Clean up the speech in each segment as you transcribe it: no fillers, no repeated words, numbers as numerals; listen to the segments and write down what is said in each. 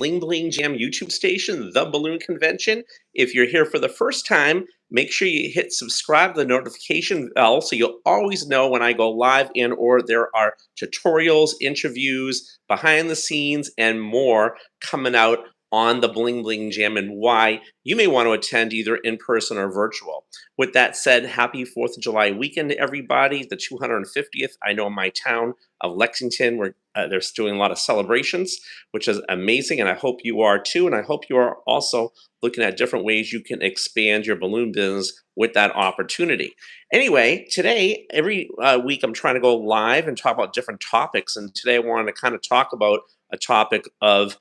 Bling Bling Jam YouTube station, The Balloon Convention. If you're here for the first time, make sure you hit subscribe to the notification bell so you'll always know when I go live and or there are tutorials, interviews, behind the scenes, and more coming out on the Bling Bling Jam and why you may want to attend either in person or virtual. With that said, happy 4th of July weekend to everybody, the 250th. I know in my town of Lexington, where they're doing a lot of celebrations, which is amazing, and I hope you are too, and I hope you are also looking at different ways you can expand your balloon business with that opportunity. Anyway, today, every week I'm trying to go live and talk about different topics, and today I wanted to kind of talk about a topic of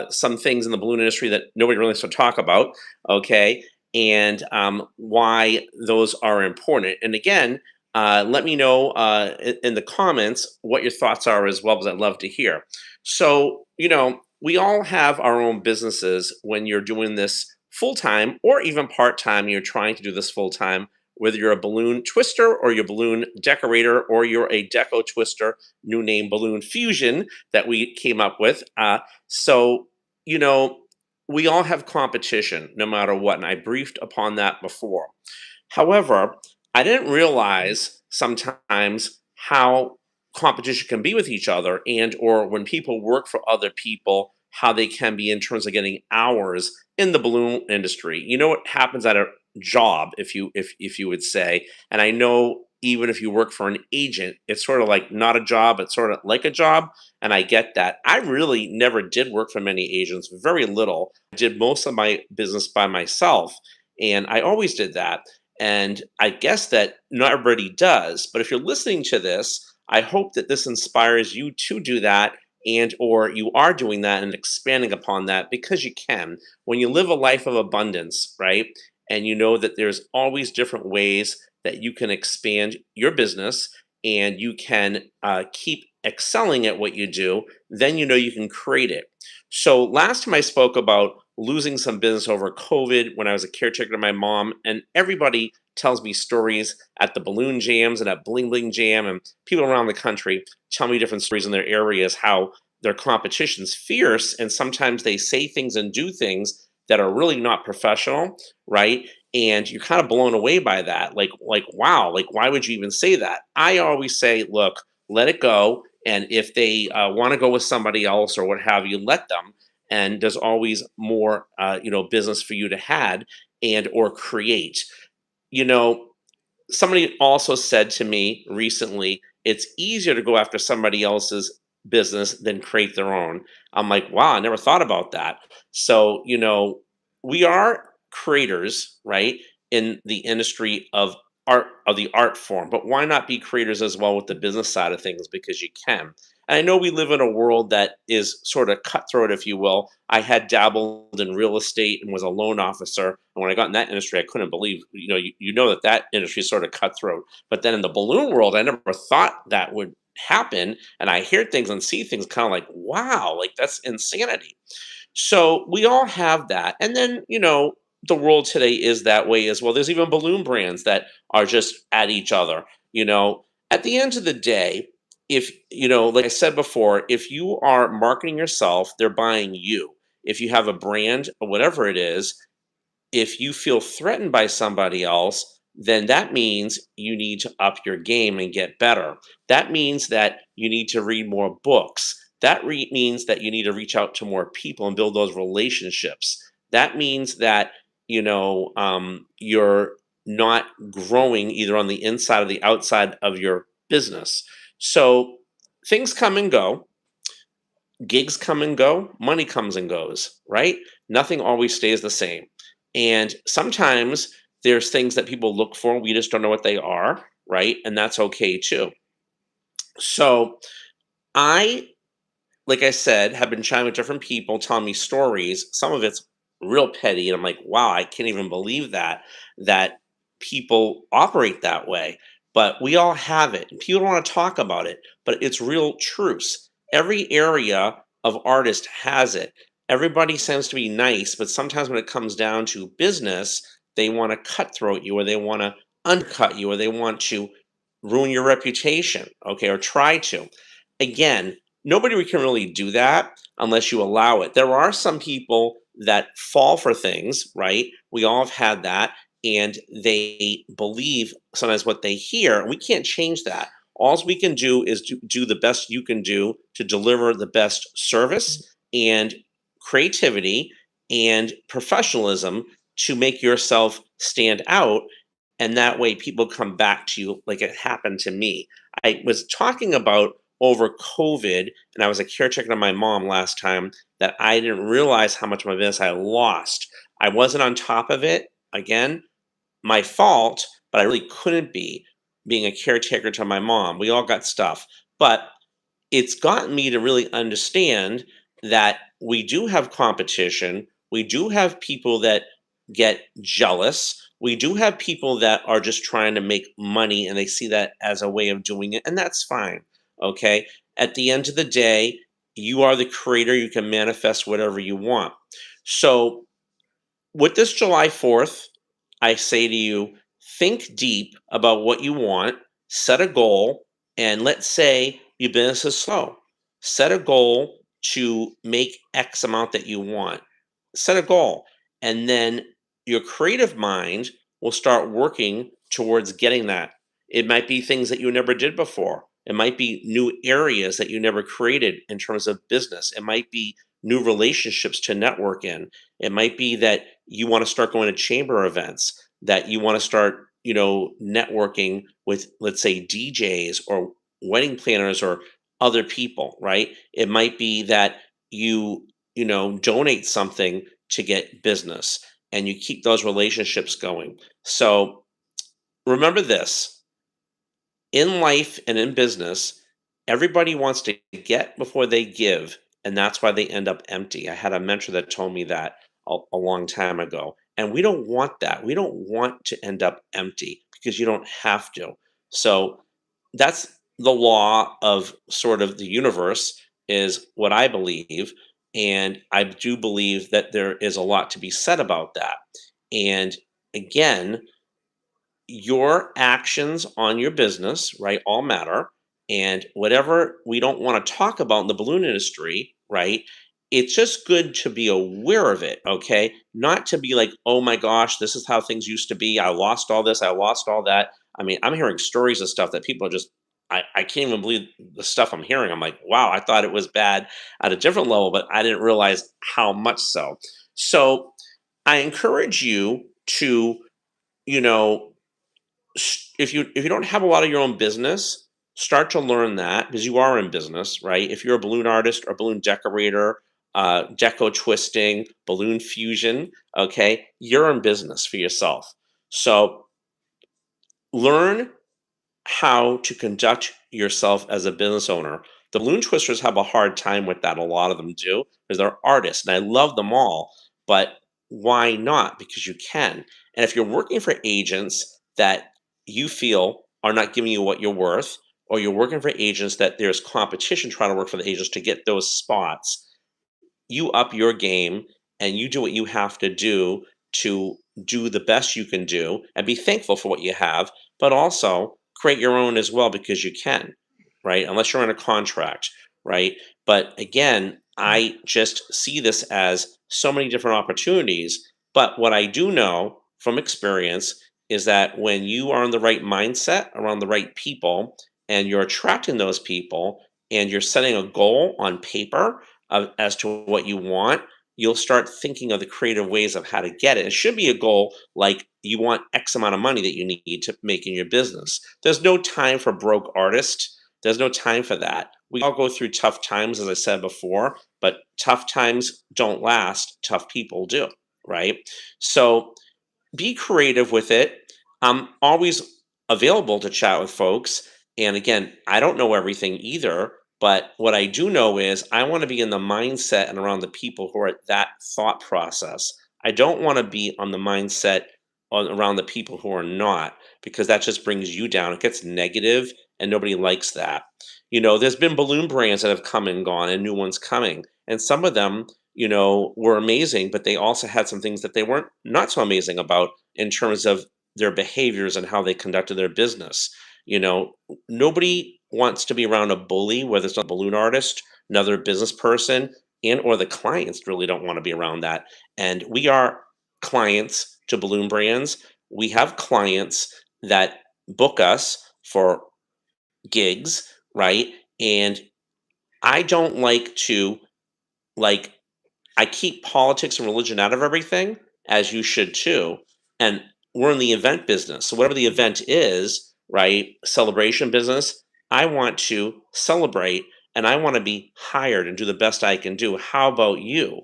some things in the balloon industry that nobody really wants to talk about, okay, and why those are important. And again, let me know in the comments what your thoughts are as well, because I'd love to hear. So, we all have our own businesses when you're doing this full time or even part time. You're trying to do this full time, whether you're a balloon twister or you're a balloon decorator or you're a deco twister, new name Balloon Fusion that we came up with. So, you know, we all have competition no matter what. And I briefed upon that before. However, I didn't realize sometimes how competition can be with each other and or when people work for other people, how they can be in terms of getting hours in the balloon industry. You know what happens at a job, if you would say, and I know even if you work for an agent, it's sort of like not a job, it's sort of like a job. And I get that. I really never did work for many agents, very little. I did most of my business by myself. And I always did that. And I guess that not everybody does. But if you're listening to this, I hope that this inspires you to do that and or you are doing that and expanding upon that because you can. When you live a life of abundance, right? And you know that there's always different ways that you can expand your business and you can keep excelling at what you do, then you know you can create it. So last time I spoke about losing some business over COVID when I was a caretaker to my mom, and everybody tells me stories at the balloon jams and at Bling Bling Jam, and people around the country tell me different stories in their areas how their competition's fierce, and sometimes they say things and do things that are really not professional, right? And you're kind of blown away by that, like wow, like why would you even say that? I always say, look, let it go, and if they want to go with somebody else or what have you, let them. And there's always more, business for you to had and or create. You know, somebody also said to me recently, it's easier to go after somebody else's business than create their own. I'm like, wow, I never thought about that. So, we are creators, right, in the industry of the art form, but why not be creators as well with the business side of things because you can. And I know we live in a world that is sort of cutthroat, if you will. I had dabbled in real estate and was a loan officer. And when I got in that industry, I couldn't believe, you know that industry is sort of cutthroat. But then in the balloon world, I never thought that would happen. And I hear things and see things kind of like, wow, like that's insanity. So we all have that. And then, the world today is that way as well. There's even balloon brands that are just at each other. At the end of the day, if, like I said before, if you are marketing yourself, they're buying you. If you have a brand or whatever it is, if you feel threatened by somebody else, then that means you need to up your game and get better. That means that you need to read more books. That means that you need to reach out to more people and build those relationships. That means that you're not growing either on the inside or the outside of your business. So things come and go, gigs come and go, money comes and goes, right? Nothing always stays the same. And sometimes there's things that people look for, we just don't know what they are, right? And that's okay too. So I, like I said, have been chatting with different people telling me stories. Some of it's real petty, and I'm like, wow, I can't even believe that people operate that way. But we all have it. And people don't want to talk about it, but it's real truths. Every area of artist has it. Everybody seems to be nice, but sometimes when it comes down to business, they want to cutthroat you, or they want to undercut you, or they want to ruin your reputation, okay, or try to. Again, nobody can really do that unless you allow it. There are some people that fall for things, right? We all have had that, and they believe sometimes what they hear. We can't change that. All we can do is do the best you can do to deliver the best service and creativity and professionalism to make yourself stand out. And that way, people come back to you like it happened to me. I was talking about over COVID, and I was a caretaker to my mom last time, that I didn't realize how much of my business I lost. I wasn't on top of it. Again, my fault, but I really couldn't be being a caretaker to my mom. We all got stuff. But it's gotten me to really understand that we do have competition. We do have people that get jealous. We do have people that are just trying to make money and they see that as a way of doing it, and that's fine. Okay. At the end of the day, you are the creator. You can manifest whatever you want. So, with this July 4th, I say to you, think deep about what you want, set a goal, and let's say your business is slow. Set a goal to make X amount that you want. Set a goal, and then your creative mind will start working towards getting that. It might be things that you never did before. It might be new areas that you never created in terms of business. It might be new relationships to network in. It might be that you want to start going to chamber events, that you want to start, networking with, let's say, DJs or wedding planners or other people, right? It might be that donate something to get business and you keep those relationships going. So remember this: in life and in business, everybody wants to get before they give, and that's why they end up empty. I had a mentor that told me that a long time ago, and we don't want that. We don't want to end up empty because you don't have to. So that's the law of sort of the universe, is what I believe, and I do believe that there is a lot to be said about that. And again, your actions on your business, right, all matter. And whatever we don't want to talk about in the balloon industry, right, it's just good to be aware of it, okay? Not to be like, oh my gosh, this is how things used to be. I lost all this, I lost all that. I mean, I'm hearing stories of stuff that people are just, I can't even believe the stuff I'm hearing. I'm like, wow, I thought it was bad at a different level, but I didn't realize how much so. So I encourage you to, you know, if you don't have a lot of your own business, start to learn that, because you are in business, right? If you're a balloon artist or balloon decorator, deco twisting, balloon fusion, okay, you're in business for yourself. So learn how to conduct yourself as a business owner. The balloon twisters have a hard time with that. A lot of them do, because they're artists, and I love them all. But why not? Because you can. And if you're working for agents that you feel are not giving you what you're worth, or you're working for agents that there's competition trying to work for the agents to get those spots, you up your game and you do what you have to do do the best you can do and be thankful for what you have, but also create your own as well, because you can, right? Unless you're in a contract, right? But again, I just see this as so many different opportunities. But what I do know from experience is that when you are in the right mindset around the right people, and you're attracting those people, and you're setting a goal on paper as to what you want, you'll start thinking of the creative ways of how to get it. It should be a goal like you want X amount of money that you need to make in your business. There's no time for broke artists. There's no time for that. We all go through tough times, as I said before, but tough times don't last. Tough people do, right? So be creative with it. I'm always available to chat with folks. And again, I don't know everything either, but what I do know is I want to be in the mindset and around the people who are at that thought process. I don't want to be on the mindset around the people who are not, because that just brings you down. It gets negative and nobody likes that. There's been balloon brands that have come and gone and new ones coming. And some of them, were amazing, but they also had some things that they weren't not so amazing about in terms of their behaviors and how they conducted their business. You know, Nobody wants to be around a bully, whether it's a balloon artist, another business person, and or the clients really don't want to be around that. And we are clients to balloon brands. We have clients that book us for gigs, right? And I don't like to like I keep politics and religion out of everything, as you should too. And we're in the event business. So whatever the event is, right? Celebration business, I want to celebrate and I want to be hired and do the best I can do. How about you?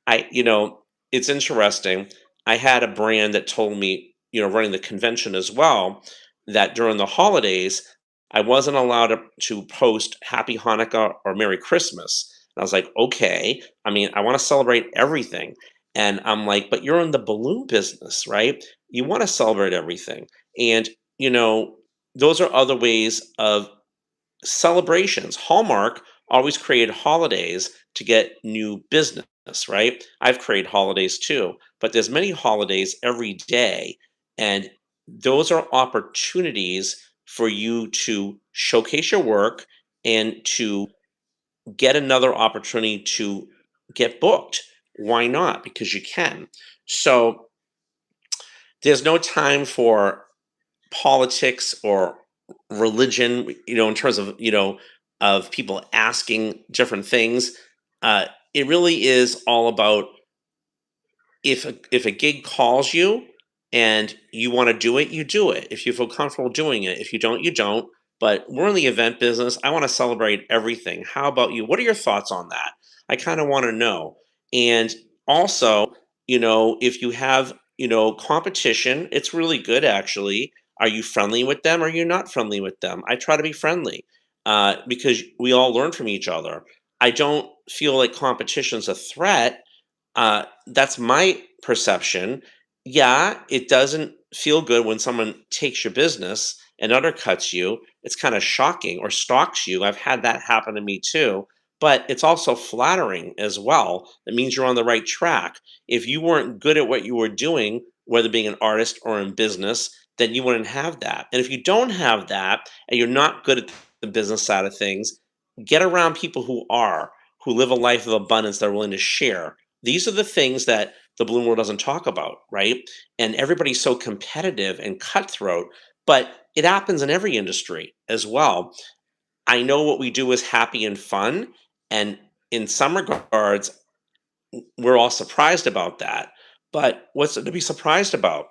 It's interesting. I had a brand that told me, running the convention as well, that during the holidays, I wasn't allowed to post Happy Hanukkah or Merry Christmas. And I was like, okay, I mean, I want to celebrate everything. And I'm like, but you're in the balloon business, right? You want to celebrate everything. And, you know, those are other ways of celebrations. Hallmark always created holidays to get new business, right? I've created holidays too, but there's many holidays every day. And those are opportunities for you to showcase your work and to get another opportunity to get booked. Why not? Because you can. So there's no time for politics or religion, in terms of, of people asking different things. It really is all about if a gig calls you and you want to do it, you do it. If you feel comfortable doing it, if you don't, you don't. But we're in the event business. I want to celebrate everything. How about you? What are your thoughts on that? I kind of want to know. And also, if you have, competition, it's really good actually. Are you friendly with them? Or are you not friendly with them? I try to be friendly because we all learn from each other. I don't feel like competition's a threat. That's my perception. Yeah, it doesn't feel good when someone takes your business and undercuts you. It's kind of shocking or stalks you. I've had that happen to me too. But it's also flattering as well. It means you're on the right track. If you weren't good at what you were doing, whether being an artist or in business, then you wouldn't have that. And if you don't have that and you're not good at the business side of things, get around people who live a life of abundance that are willing to share. These are the things that the balloon world doesn't talk about, right? And everybody's so competitive and cutthroat, but it happens in every industry as well. I know what we do is happy and fun, and in some regards, we're all surprised about that. But what's to be surprised about?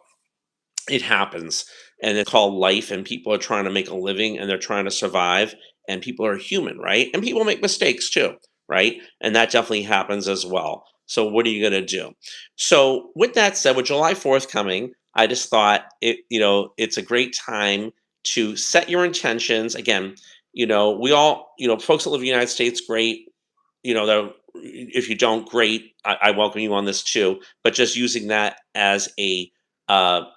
It happens, and it's called life, and people are trying to make a living and they're trying to survive, and people are human, right? And people make mistakes too, right? And that definitely happens as well. So what are you going to do? So with that said, with July 4th coming, I just thought it's a great time to set your intentions. Again, we all, folks that live in the United States, great. If you don't, great. I welcome you on this too. But just using that as a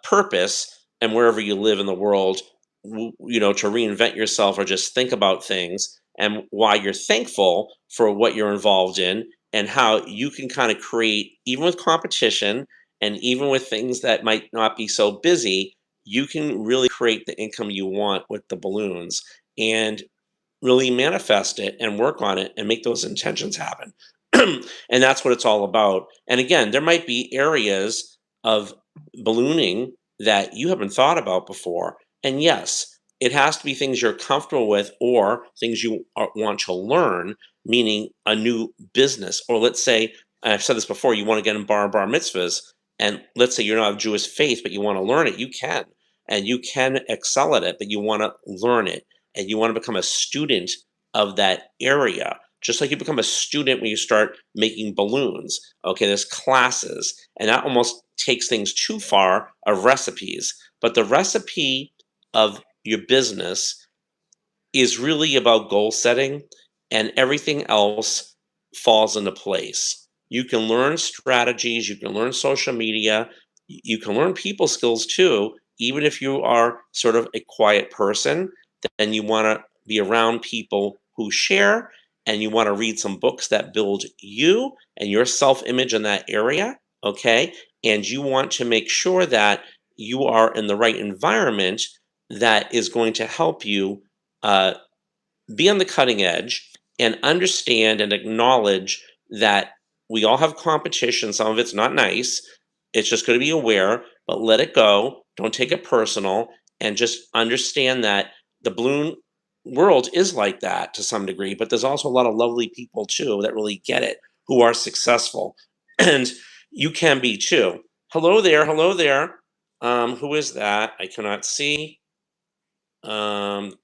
purpose, and wherever you live in the world, to reinvent yourself or just think about things and why you're thankful for what you're involved in and how you can kind of create, even with competition and even with things that might not be so busy, you can really create the income you want with the balloons. And really manifest it and work on it and make those intentions happen. And that's what it's all about. And again, there might be areas of ballooning that you haven't thought about before. And yes, it has to be things you're comfortable with or things you want to learn, meaning a new business. Or let's say, I've said this before, you want to get in bar mitzvahs. And let's say you're not of Jewish faith, but you want to learn it, you can. And you can excel at it, but you want to learn it and you want to become a student of that area. Just like you become a student when you start making balloons. Okay, there's classes, and that almost takes things too far of recipes. But the recipe of your business is really about goal setting, and everything else falls into place. You can learn strategies, you can learn social media, you can learn people skills too, even if you are sort of a quiet person, then you want to be around people who share and you want to read some books that build you and your self-image in that area, okay? And you want to make sure that you are in the right environment that is going to help you uh, be on the cutting edge and understand and acknowledge that we all have competition. Some of it's not nice. It's just going to be aware, but let it go. Don't take it personal, and just understand that the balloon world is like that to some degree, but there's also a lot of lovely people too that really get it, who are successful. And you can be too. Hello there. Hello there. Who is that? I cannot see. Um,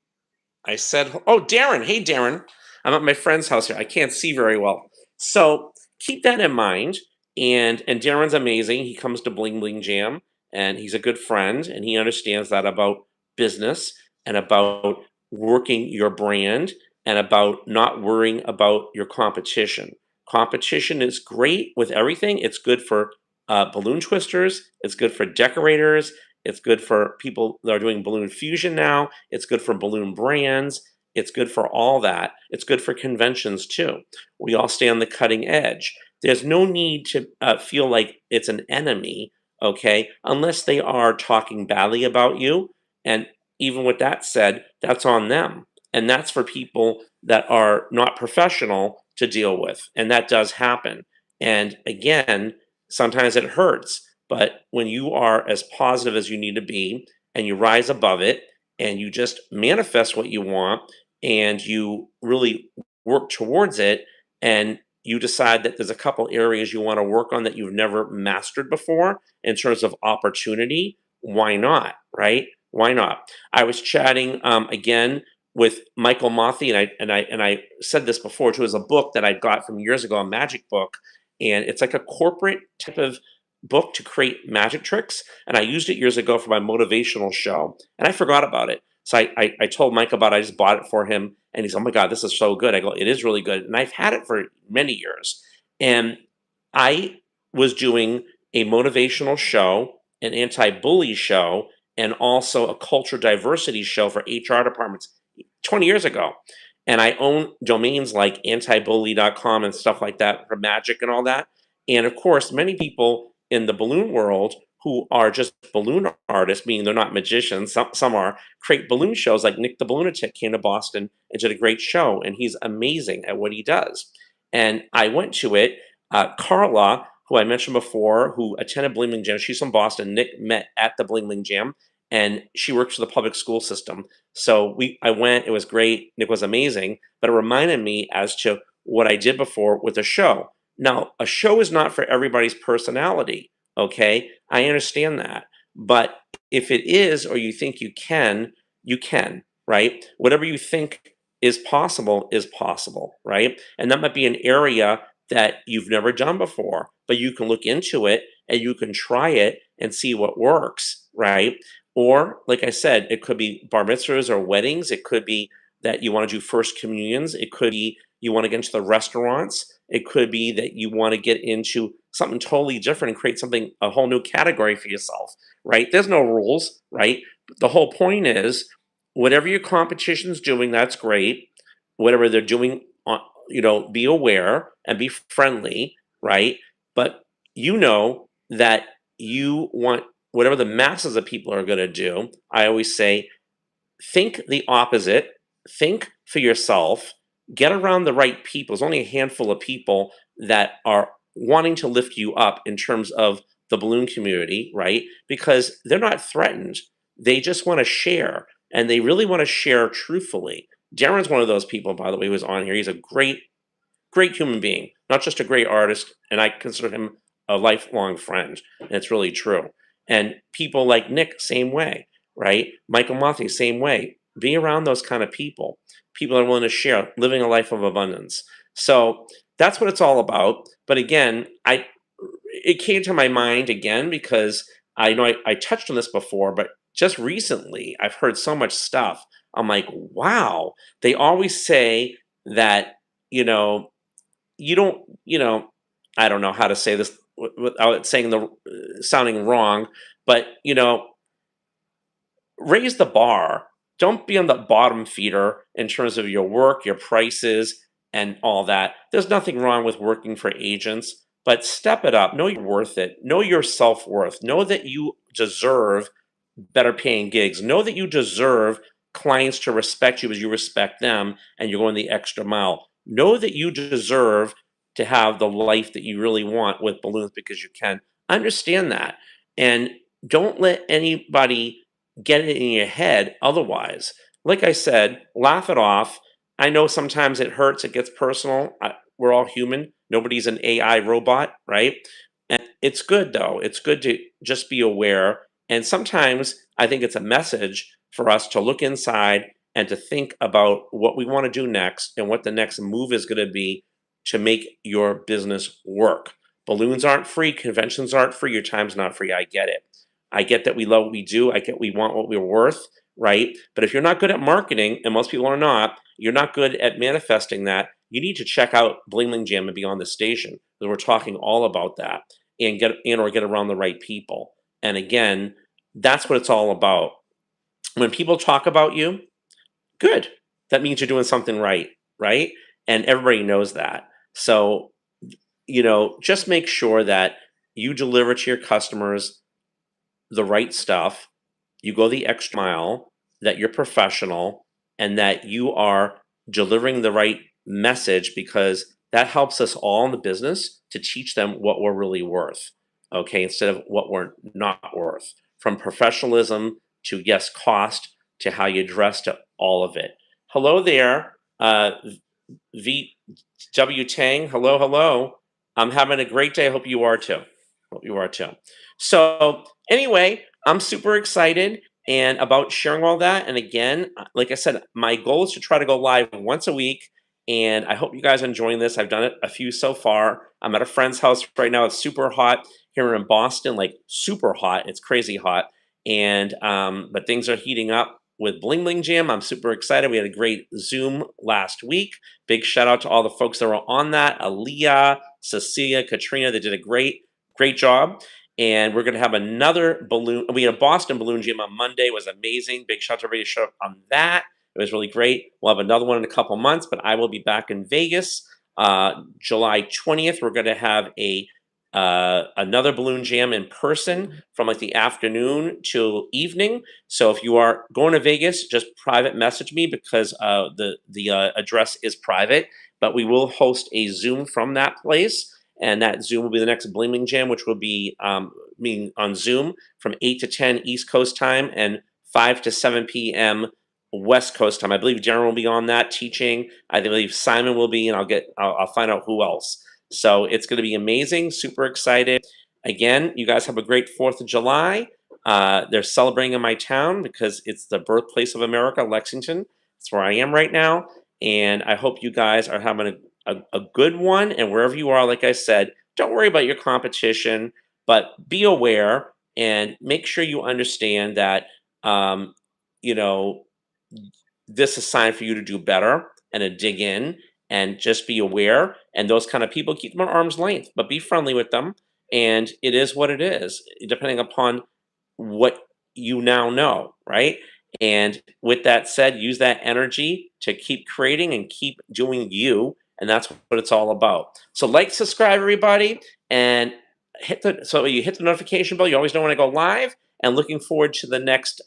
I said, "Oh, Darren. Hey, Darren. I'm at my friend's house here. I can't see very well. So keep that in mind." And Darren's amazing. He comes to Bling Bling Jam, and he's a good friend, and he understands that about business and about working your brand and about not worrying about your competition. Competition is great with everything. It's good for balloon twisters. It's good for decorators. It's good for people that are doing balloon fusion now. It's good for balloon brands. It's good for all that. It's good for conventions too. We all stay on the cutting edge. There's no need to feel like it's an enemy, okay, unless they are talking badly about you. And even with that said, that's on them. And that's for people that are not professional to deal with. And that does happen. And again, sometimes it hurts. But when you are as positive as you need to be and you rise above it and you just manifest what you want and you really work towards it and you decide that there's a couple areas you want to work on that you've never mastered before in terms of opportunity, why not? Right? Why not? I was chatting again with Michael Mothi, and I said this before too. It was a book that I got from years ago, a magic book, and it's like a corporate type of book to create magic tricks, and I used it years ago for my motivational show, and I forgot about it. So I told Mike about it. I just bought it for him, and he's, oh my God, this is so good. I go, it is really good, and I've had it for many years. And I was doing a motivational show, an anti-bully show, and also a culture diversity show for HR departments 20 years ago. And I own domains like antibully.com and stuff like that for magic and all that. And of course, many people in the balloon world who are just balloon artists, meaning they're not magicians, some are, create balloon shows. Like Nick the Balloonatic came to Boston and did a great show, and he's amazing at what he does. And I went to it. Carla, who I mentioned before, who attended Bling Bling Jam, she's from Boston. Nick met at the Bling Bling Jam, and she works for the public school system. So I went. It was great. Nick was amazing, but it reminded me as to what I did before with a show. Now, a show is not for everybody's personality. Okay, I understand that, but if it is, or you think you can, right? Whatever you think is possible, right? And that might be an area that you've never done before, but you can look into it and you can try it and see what works, right? Or, like I said, it could be bar mitzvahs or weddings. It could be that you want to do first communions. It could be you want to get into the restaurants. It could be that you want to get into something totally different and create something, a whole new category for yourself, right? There's no rules, right? The whole point is whatever your competition's doing, that's great. Whatever they're doing, be aware and be friendly, right? But you know that you want whatever the masses of people are going to do. I always say, think the opposite, think for yourself, get around the right people. There's only a handful of people that are wanting to lift you up in terms of the balloon community, right? Because they're not threatened. They just want to share, and they really want to share truthfully. Darren's one of those people, by the way, who was on here. He's a great human being, not just a great artist, and I consider him a lifelong friend, and it's really true. And people like Nick, same way, right? Michael Mothi, same way. Be around those kind of people. People that are willing to share, living a life of abundance. So that's what it's all about. But again, it came to my mind again because I know I touched on this before, but just recently I've heard so much stuff. I'm like, wow. They always say that, you know, you don't, I don't know how to say this without saying sounding wrong, but raise the bar. Don't be on the bottom feeder in terms of your work, your prices, and all that. There's nothing wrong with working for agents, but step it up. Know you're worth it. Know your self worth. Know that you deserve better paying gigs. Know that you deserve clients to respect you as you respect them, and you're going the extra mile. Know that you deserve to have the life that you really want with balloons because you can. Understand that. And don't let anybody get it in your head otherwise. Like I said, laugh it off. I know sometimes it hurts, it gets personal. We're all human. Nobody's an AI robot, right? And it's good though. It's good to just be aware. And sometimes I think it's a message for us to look inside and to think about what we want to do next and what the next move is going to be to make your business work. Balloons aren't free, conventions aren't free, your time's not free. I get it. I get that we love what we do. I get we want what we're worth, right? But if you're not good at marketing, and most people are not, you're not good at manifesting that, you need to check out Bling Jam and be on the station because we're talking all about that and get around the right people. And again, that's what it's all about. When people talk about you, good. That means you're doing something right, right? And everybody knows that. So, just make sure that you deliver to your customers the right stuff, you go the extra mile, that you're professional, and that you are delivering the right message because that helps us all in the business to teach them what we're really worth, okay, instead of what we're not worth. From professionalism to, yes, cost to how you dress to all of it. Hello there, V.W. Tang. Hello, hello. I'm having a great day. I hope you are too. Hope you are too. So, anyway, I'm super excited and about sharing all that. And again, like I said, my goal is to try to go live once a week. And I hope you guys are enjoying this. I've done it a few so far. I'm at a friend's house right now. It's super hot here in Boston, like super hot. It's crazy hot. And but things are heating up with Bling Jam. I'm super excited. We had a great Zoom last week. Big shout out to all the folks that were on that. Aaliyah, Cecilia, Katrina, they did a great job. And we're going to have another balloon. We had a Boston Balloon Jam on Monday. It was amazing. Big shout out to everybody who showed up on that. It was really great. We'll have another one in a couple months, but I will be back in Vegas July 20th. We're going to have another balloon jam in person from like the afternoon till evening. So if you are going to Vegas, just private message me because the address is private. But we will host a Zoom from that place. And that Zoom will be the next Bling Jam, which will be meeting on Zoom from 8 to 10 East Coast time and 5 to 7 p.m. West Coast time. I believe Darren will be on that teaching. I believe Simon will be, and I'll find out who else. So it's going to be amazing. Super excited. Again, you guys have a great 4th of July. They're celebrating in my town because it's the birthplace of America, Lexington. That's where I am right now. And I hope you guys are having a good one. And wherever you are, like I said, don't worry about your competition, but be aware and make sure you understand that, you know, this is a sign for you to do better and to dig in and just be aware. And those kind of people, keep them at arm's length, but be friendly with them. And it is what it is, depending upon what you now know, right? And with that said, use that energy to keep creating and keep doing you. And that's what it's all about. So like, subscribe, everybody, and so you hit the notification bell. You always know when I go live. And looking forward to the next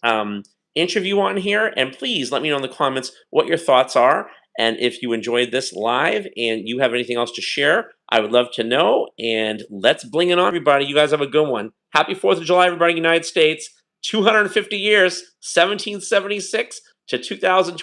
interview on here. And please let me know in the comments what your thoughts are. And if you enjoyed this live and you have anything else to share, I would love to know. And let's bling it on, everybody. You guys have a good one. Happy 4th of July, everybody, United States. 250 years, 1776 to 2020.